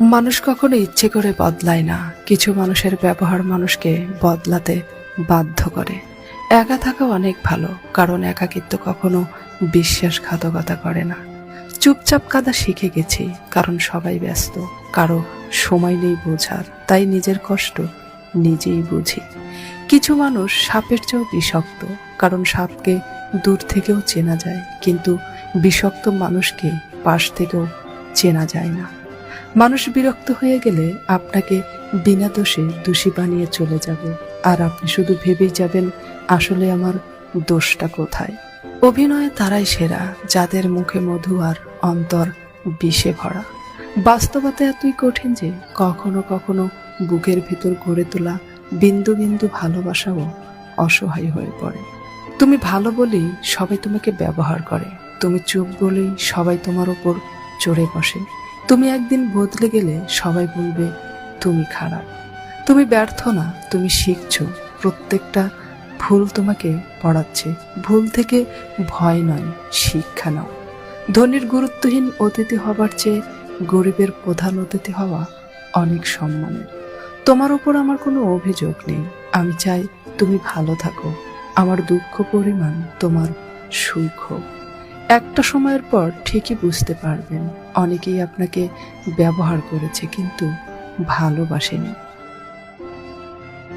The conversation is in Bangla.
মানুষ কখনো ইচ্ছে করে বদলায় না, কিছু মানুষের ব্যবহার মানুষকে বদলাতে বাধ্য করে। একা থাকা অনেক ভালো, কারণ একাকিত্ব কখনো বিশ্বাসঘাতকতা করে না। চুপচাপ কাঁদা শিখে গেছি, কারণ সবাই ব্যস্ত, কারো সময় নেই বোঝার, তাই নিজের কষ্ট নিজেই বুঝি। কিছু মানুষ সাপের চেয়েও বিষাক্ত, কারণ সাপকে দূর থেকেও চেনা যায়, কিন্তু বিষাক্ত মানুষকে পাশ থেকেও চেনা যায় না। মানুষ বিরক্ত হয়ে গেলে আপনাকে বিনা দোষে দোষী বানিয়ে চলে যাবে, আর আপনি শুধু ভেবেই যাবেন আসলে আমার দোষটা কোথায়। অভিনয়ে তারাই সেরা যাদের মুখে মধু আর অন্তর বিষে ভরা। বাস্তবতা এতই কঠিন যে কখনো কখনো বুকের ভিতর গড়ে তোলা বিন্দু বিন্দু ভালোবাসাও অসহায় হয়ে পড়ে। তুমি ভালো বলেই সবাই তোমাকে ব্যবহার করে, তুমি চুপ বলেই সবাই তোমার উপর চড়ে বসে। তুমি একদিন বদলে গেলে সবাই বলবে তুমি খারাপ। তুমি ব্যর্থ না, তুমি শিখছো। প্রত্যেকটা ভুল তোমাকে পড়াচ্ছে। ভুল থেকে ভয় নয়, শিক্ষা নাও। ধনীর গুরুত্বহীন অতিথি হবার চেয়ে গরিবের প্রধান অতিথি হওয়া অনেক সম্মানের। তোমার উপর আমার কোনো অভিযোগ নেই, আমি চাই তুমি ভালো থাকো। আমার দুঃখ পরিমাণ তোমার সুখ হোক। একটা সময়ের পর ঠিকই বুঝতে পারবেন অনেকেই আপনাকে ব্যবহার করেছে, কিন্তু ভালোবাসেনি।